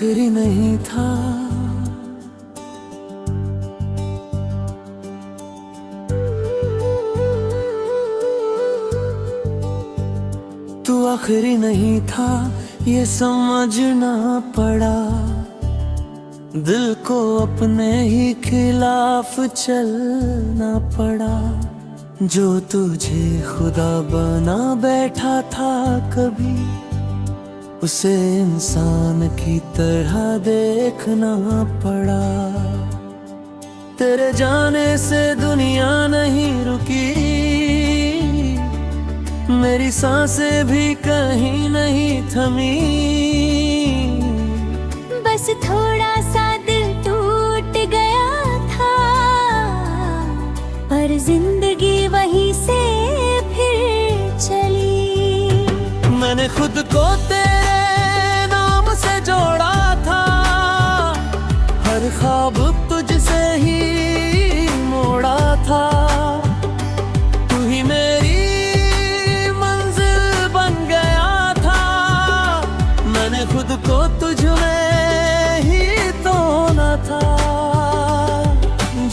आखिरी नहीं था। तू आखिरी नहीं था, ये समझना पड़ा। दिल को अपने ही खिलाफ चलना पड़ा। जो तुझे खुदा बना बैठा था कभी, उसे इंसान की तरह देखना पड़ा। तेरे जाने से दुनिया नहीं रुकी, मेरी सांसें भी कहीं नहीं थमी। बस थोड़ा सा दिल टूट गया था, पर जिंदगी वहीं से फिर चली। मैंने खुद को तेरे नाम से जोड़ा था, हर ख्वाब तुझसे ही मोड़ा था। तू ही मेरी मंजिल बन गया था, मैंने खुद को तुझ में ही तोड़ा था।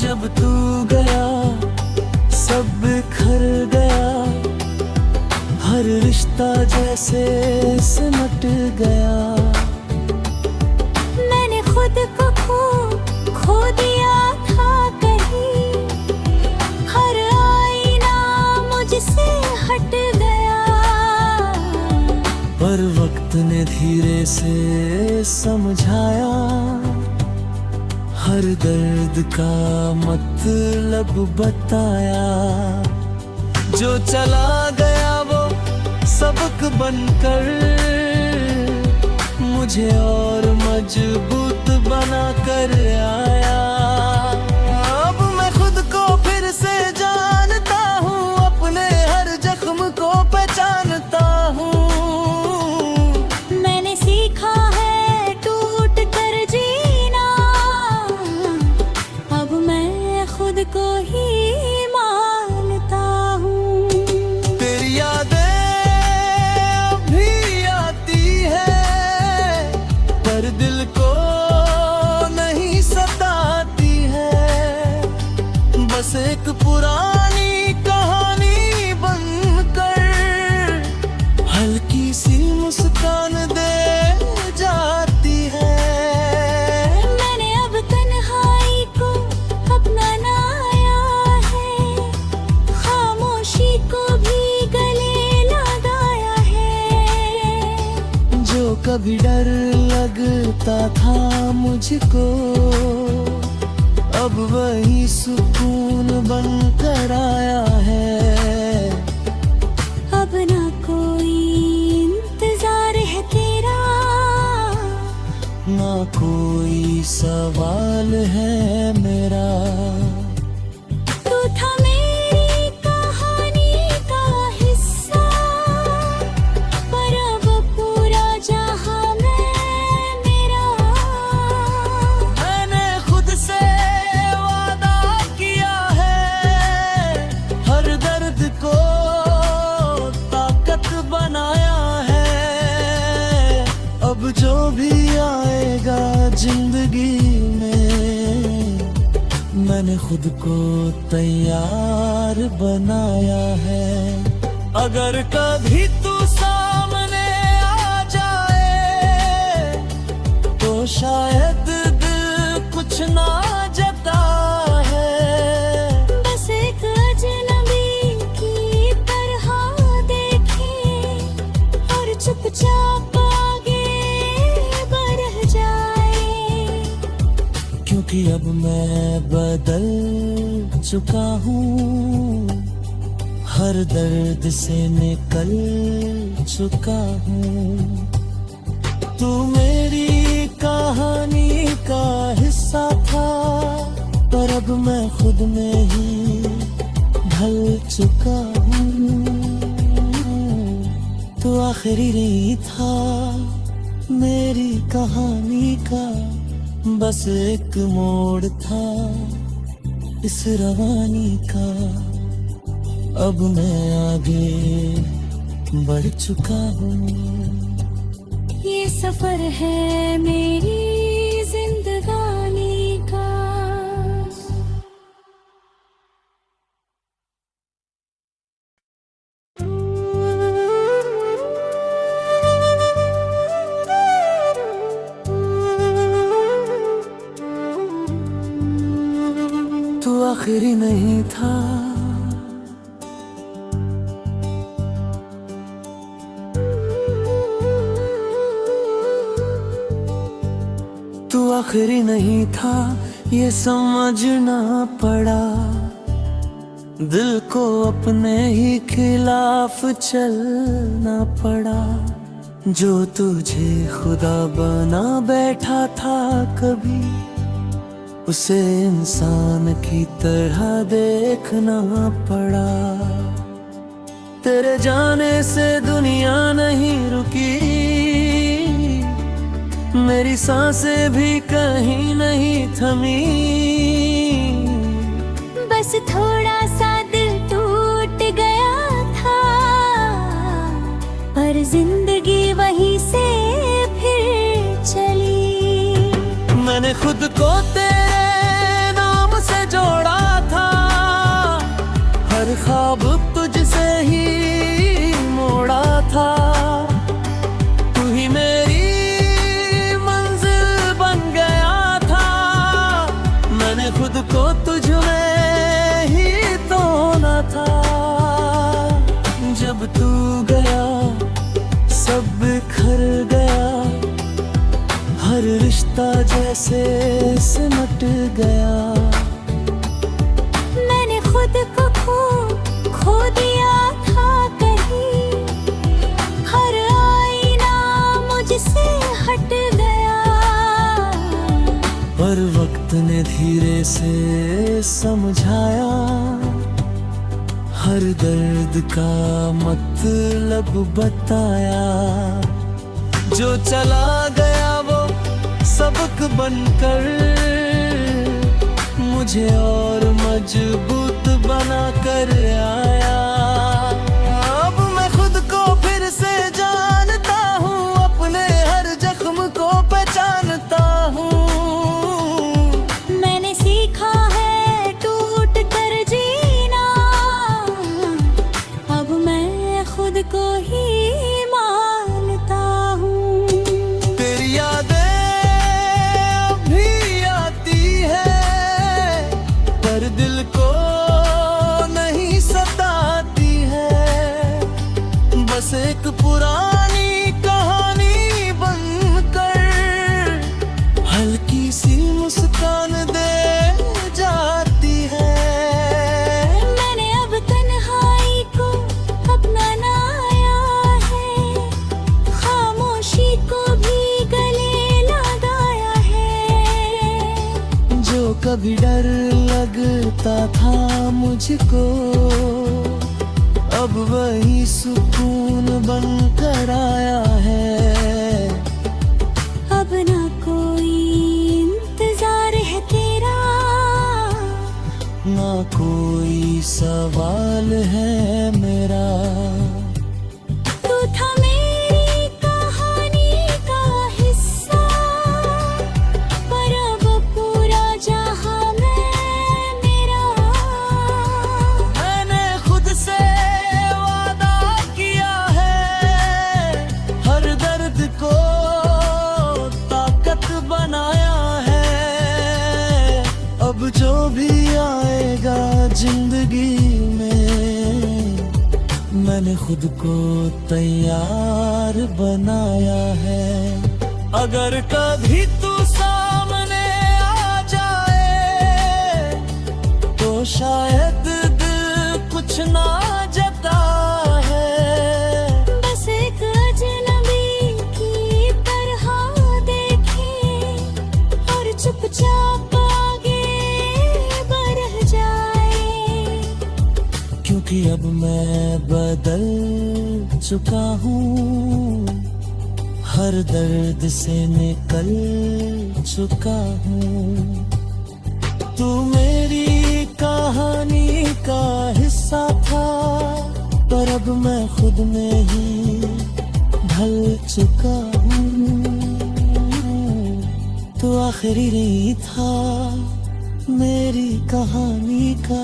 जब तू गया सब बिखर गया, हर रिश्ता जैसे सिमट गया। मैंने खुद को खो दिया था कहीं, हर आईना मुझसे हट गया। पर वक्त ने धीरे से समझाया, हर दर्द का मतलब बताया। जो चला गया वो सबक बनकर, मुझे और मजबूत बना कर आया। अब मैं खुद को फिर से जानता हूँ, अपने हर जख्म को पहचानता हूँ। मैंने सीखा है टूट कर जीना, अब मैं खुद को ही मानता हूँ। तेरी यादें अभी आती है, पर दिल को नहीं सताती है। बस एक पुरानी कहानी बनकर, हल्की सी मुस्कान दे जाती है। मैंने अब तन्हाई को अपनाया है, खामोशी को भी गले लगाया है। जो कभी डर लगता था मुझको, अब वही सुकून बन कर आया है। अब ना कोई इंतजार है तेरा, ना कोई सवाल है मेरा। तू था मेरी कहानी का हिस्सा, पर अब पूरा जहां मैं मेरा। मैंने खुद से वादा किया है, हर दर्द को ताकत बनाया है। अब जो भी आएगा जिंदगी में, मैंने खुद को तैयार बनाया है। अगर कभी तू सामने आ जाए, तो शायद दिल कुछ ना जता है। बस एक अजनबी की तरह देखे, और चुपचाप आगे बढ़ जाए। क्योंकि अब मैं बदल चुका हूँ, हर दर्द से निकल चुका हूँ। तू मेरी कहानी का हिस्सा था, पर अब मैं खुद में ही ढल चुका हूँ। तू आखिरी नहीं था मेरी कहानी का, बस एक मोड़ था इस रवानी का। अब मैं आगे बढ़ चुका हूँ। ये सफर है मेरी जिंदगानी का। तू आखिरी नहीं था, तू आखिरी नहीं था, ये समझना पड़ा। दिल को अपने ही खिलाफ चलना पड़ा। जो तुझे खुदा बना बैठा था कभी, उसे इंसान की तरह देखना पड़ा। तेरे जाने से दुनिया नहीं रुकी, मेरी सांसें भी कहीं नहीं थमी। बस थोड़ा सा दिल टूट गया था, पर जिंदगी वहीं से फिर चली। मैंने खुद को तेरे नाम से जोड़ा था, हर ख्वाब तुझसे ही मोड़ा था। तू ही मेरी मंजिल बन गया था, मैंने खुद को तुझ में ही तोड़ा था। जब तू गया सब बिखर गया, हर रिश्ता जैसे सिमट गया। मैंने खुद को खो दिया था कहीं, हर आईना मुझसे हट गया। पर वक्त ने धीरे से समझाया, हर दर्द का मतलब बताया। जो चला गया वो सबक बनकर, मुझे और मजबूत बना कर आया। अब मैं खुद को फिर से जानता हूँ, अपने हर जख्म को पहचानता हूँ। मैंने सीखा है टूट कर जीना, अब मैं खुद को ही मानता हूँ। तेरी यादें अभी आती है, पर दिल को नहीं सताती है। बस एक पुरानी कहानी बनकर, हल्की सी मुस्कान दे जाती है। मैंने अब तन्हाई को अपनाया है, खामोशी को भी गले लगाया है। जो कभी डर लगता था मुझको, अब वही सुकून बन कर आया है। अब ना कोई इंतजार है तेरा, ना कोई सवाल है मेरा। तू था मेरी कहानी का हिस्सा, पर अब पूरा जहां मैं मेरा। मैंने खुद से वादा किया है, हर दर्द को ताकत बनाया है। अब जो भी आएगा जिंदगी में, मैंने खुद को तैयार बनाया है। अगर कभी तू सामने आ जाए, तो शायद दिल कुछ ना जता है। बस एक अजनबी की तरह देखे, और चुपचाप आगे बढ़ जाए। क्योंकि अब मैं बदल चुका हूँ, हर दर्द से निकल चुका हूँ। तू मेरी कहानी का हिस्सा था, पर अब मैं खुद में ही ढल चुका हूँ। तो आखिरी नहीं था मेरी कहानी का,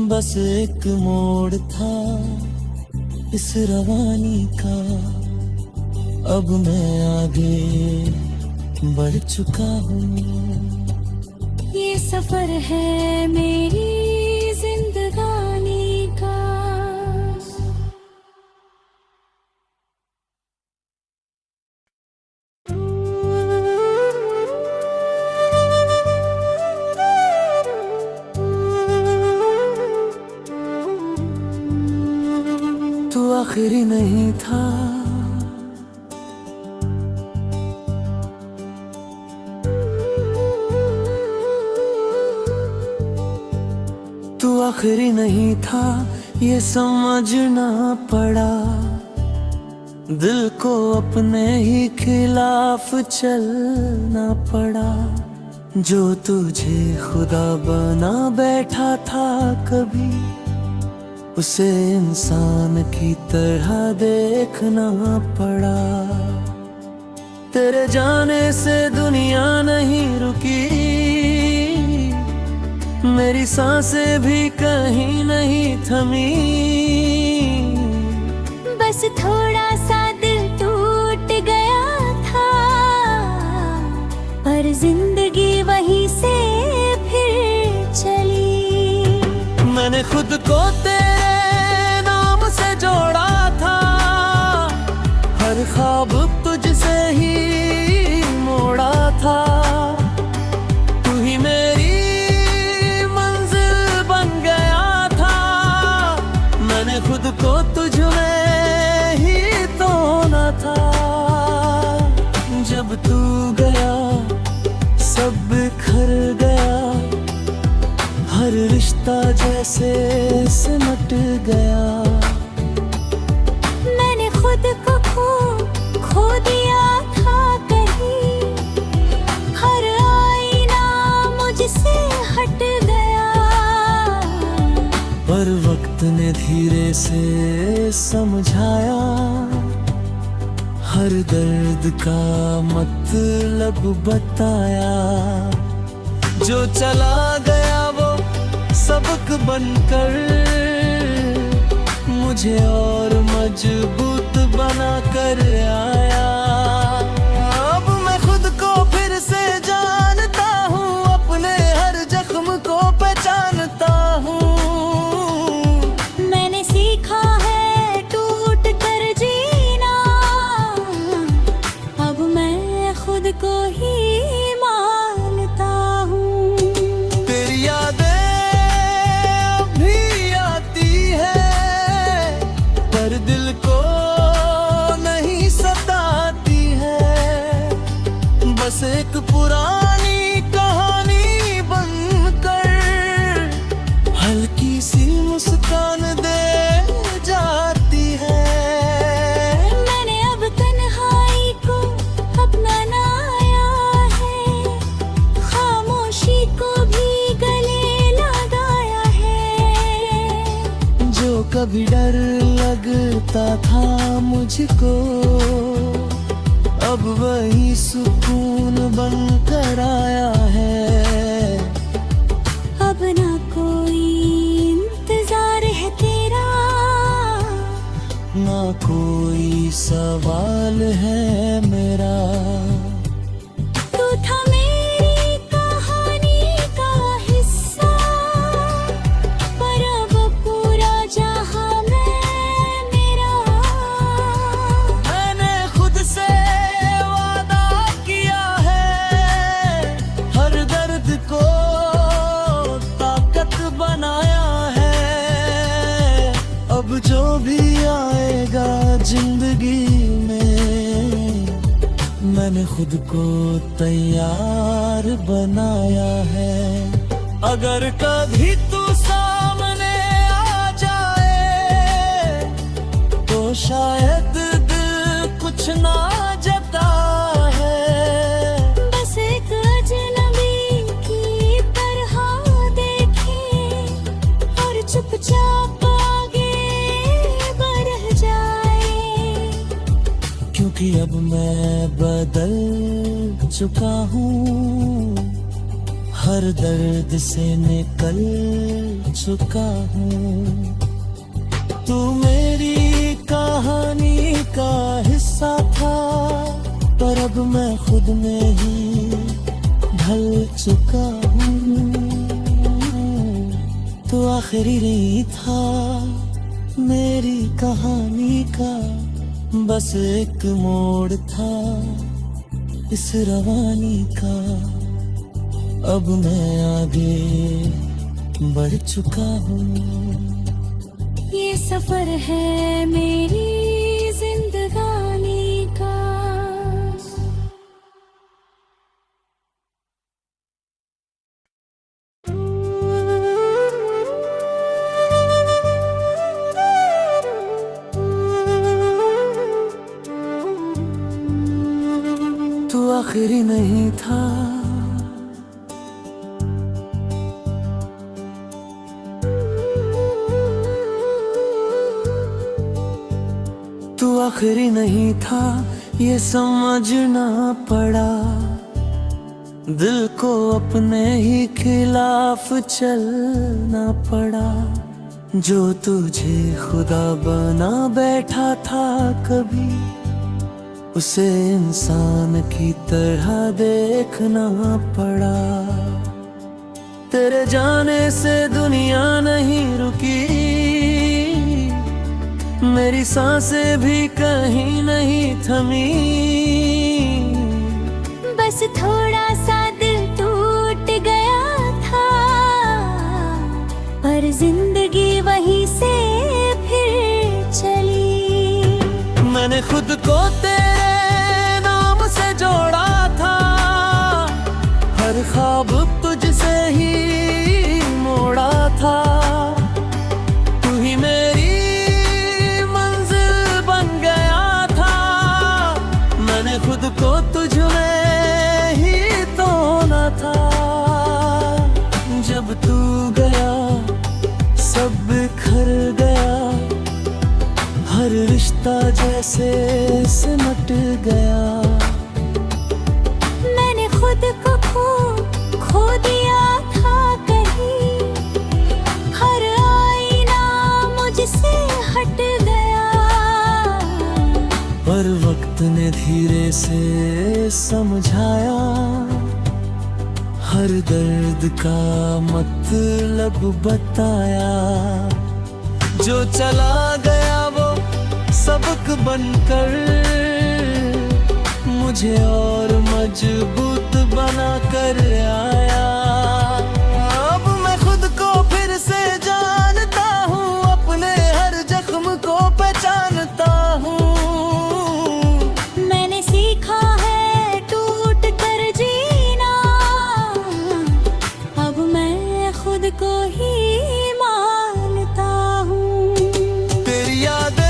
बस एक मोड़ था इस रवानी का। अब मैं आगे बढ़ चुका हूँ। ये सफर है मेरी जिंदगानी का। तो आखिरी नहीं था तू आखिरी नहीं था, ये समझना पड़ा। दिल को अपने ही खिलाफ चलना पड़ा। जो तुझे खुदा बना बैठा था कभी, उसे इंसान की तरह देखना पड़ा। तेरे जाने से दुनिया नहीं रुकी, मेरी सांसें भी कहीं नहीं थमी। बस थोड़ा सा दिल टूट गया था, पर जिंदगी वहीं से फिर चली। मैंने खुद को तेरे नाम से जोड़ा था, हर ख्वाब तुझसे ही मोड़ा था। तू ही मेरी खुद को तुझ में ही तोना था। जब तू गया सब बिखर गया, हर रिश्ता जैसे सिमट गया। मैंने खुद को खो दिया था कहीं, हर आईना मुझसे हट गया। पर वक्त ने धीरे से समझाया, हर दर्द का मतलब बताया। जो चला गया वो सबक बनकर, मुझे और मजबूत बना कर आया। अब मैं खुद को फिर से जानता हूँ, अपने हर जख्म को पहचानता हूँ। को ही मानता हूँ। तेरी यादें अभी आती है, पर दिल को नहीं सताती है। बस एक पुरानी कहानी बनकर हल्की सी मुस्कान दे जाती है। मैंने अब तन्हाई को अपना कभी डर लगता था मुझको, अब वही सुकून बनकर आया है। अब ना कोई इंतजार है तेरा, ना कोई सवाल है मेरा। तू था मेरी कहानी का हिस्सा, पर अब पूरा जहां मेरा। मैंने खुद से वादा किया है, हर दर्द को ताकत बनाया है। अब जो भी आएगा जिंदगी में, मैंने खुद को तैयार बनाया है। अगर कभी तू सामने आ जाए, तो शायद दिल कुछ ना जता है। बस एक अजनबी की तरह देखे और चुपचाप आगे बढ़ जाए। अब मैं बदल चुका हूँ, हर दर्द से निकल चुका हूँ। तू मेरी कहानी का हिस्सा था, पर अब मैं खुद में ही ढल चुका हूँ। तू आखिरी नहीं था मेरी कहानी का, बस एक मोड़ था इस रवानी का। अब मैं आगे बढ़ चुका हूँ। ये सफर है मेरी जिंदगानी का। तू आखिरी नहीं था तू आखिरी नहीं था, ये समझना पड़ा। दिल को अपने ही खिलाफ चलना पड़ा। जो तुझे खुदा बना बैठा था कभी, उसे इंसान की तरह देखना पड़ा। तेरे जाने से दुनिया नहीं रुकी, मेरी सांसें भी कहीं नहीं थमी। बस थोड़ा सा दिल टूट गया था, पर जिंदगी वहीं से फिर चली। मैंने खुद को तेरे नाम से जोड़ा था, हर ख्वाब तुझसे ही मोड़ा था। तू ही मेरी खुद को तुझ में ही तोना था। जब तू गया सब बिखर गया, हर रिश्ता जैसे सिमट गया। मैंने खुद को खो दिया था कहीं, हर आईना मुझसे हट गया। पर वक्त ने धीरे से समझाया, हर दर्द का मतलब बताया। जो चला गया वो सबक बनकर, मुझे और मजबूत बना कर आया। अब मैं खुद को फिर से जानता हूँ, अपने हर जख्म को पहचानता हूँ। को ही मानता हूँ। तेरी यादें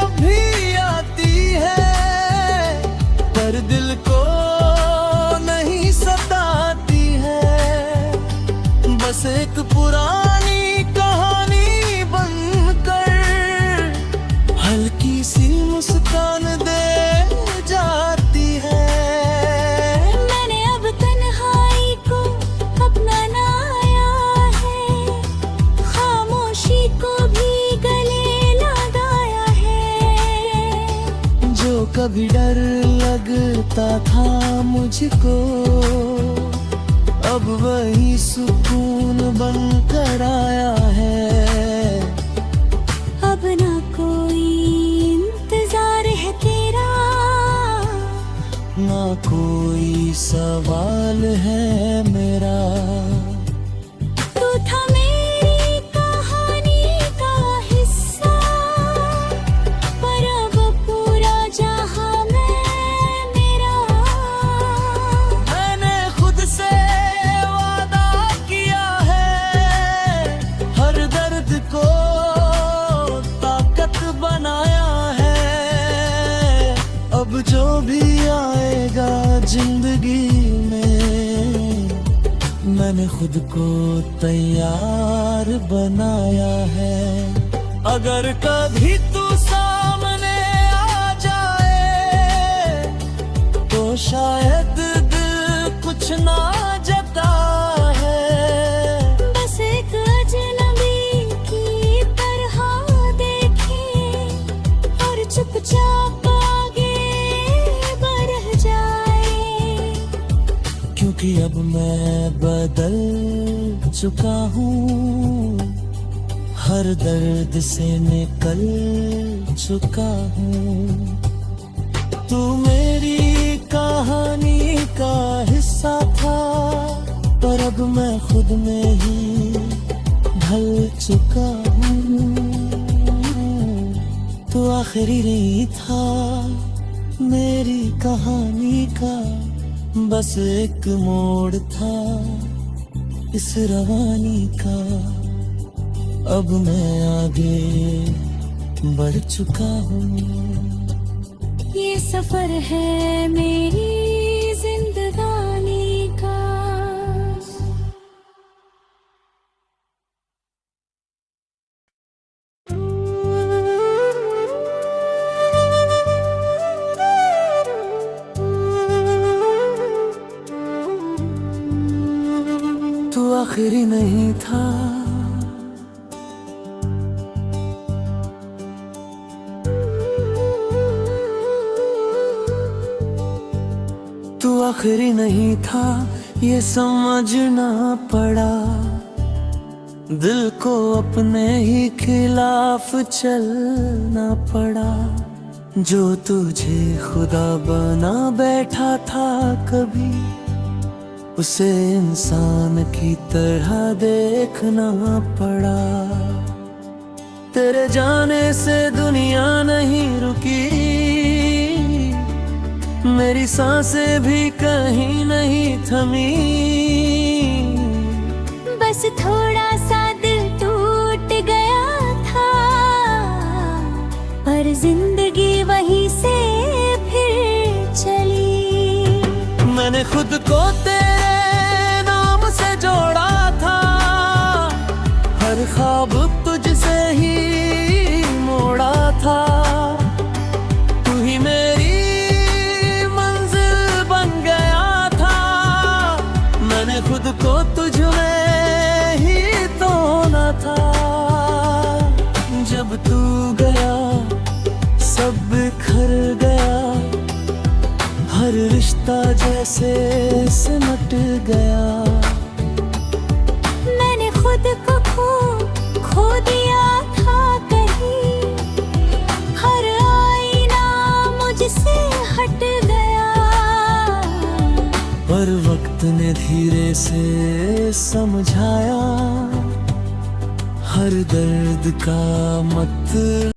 अभी आती है, पर दिल को नहीं सताती है। बस एक पुरानी कहानी बनकर, हल्की सी मुस्कान दे जाती है। मैंने अब तन्हाई को अपना कभी डर लगता था मुझको, अब वही सुकून बनकर आया है। अब ना कोई इंतजार है तेरा, ना कोई सवाल है मेरा। तू था मेरी कहानी का हिस्सा, पर अब पूरा जहां मेरा। मैंने खुद से वादा किया है, हर दर्द को ताकत बनाया है। अब जो भी आएगा जिंदगी में, मैंने खुद को तैयार बनाया है। अगर कभी तू सामने आ जाए, शायद दिल कुछ ना जता है, बस एक अजनबी की तरह देखे और चुपचाप आगे बढ़ जाए। क्योंकि अब मैं बदल चुका हूँ, हर दर्द से निकल चुका हूँ। तू मेरी कहानी का हिस्सा था, पर अब मैं खुद में ही ढल चुका हूँ। तू आखिरी नहीं था मेरी कहानी का, बस एक मोड़ था इस रवानी का। अब मैं आगे बढ़ चुका हूँ। ये सफर है मेरी जिंदगानी का। तू आखिरी नहीं था तू आखिरी नहीं था, ये समझना पड़ा। दिल को अपने ही खिलाफ चलना पड़ा। जो तुझे खुदा बना बैठा था कभी, उसे इंसान की तरह देखना पड़ा। तेरे जाने से दुनिया नहीं रुकी, मेरी सांसें भी कहीं नहीं थमी। बस थोड़ा सा दिल टूट गया था, पर जिंदगी वहीं से फिर चली। मैंने खुद को तेरे नाम से जोड़ा था, हर ख्वाब तुझसे ही मोड़ा था। तू ही मेरी खुद को तुझ में ही तोना था। जब तू गया सब बिखर गया, हर रिश्ता जैसे सिमट गया। मैंने खुद को खो दिया था कहीं, हर आईना मुझसे हट गया। पर वक्त ने धीरे से समझाया, हर दर्द का मत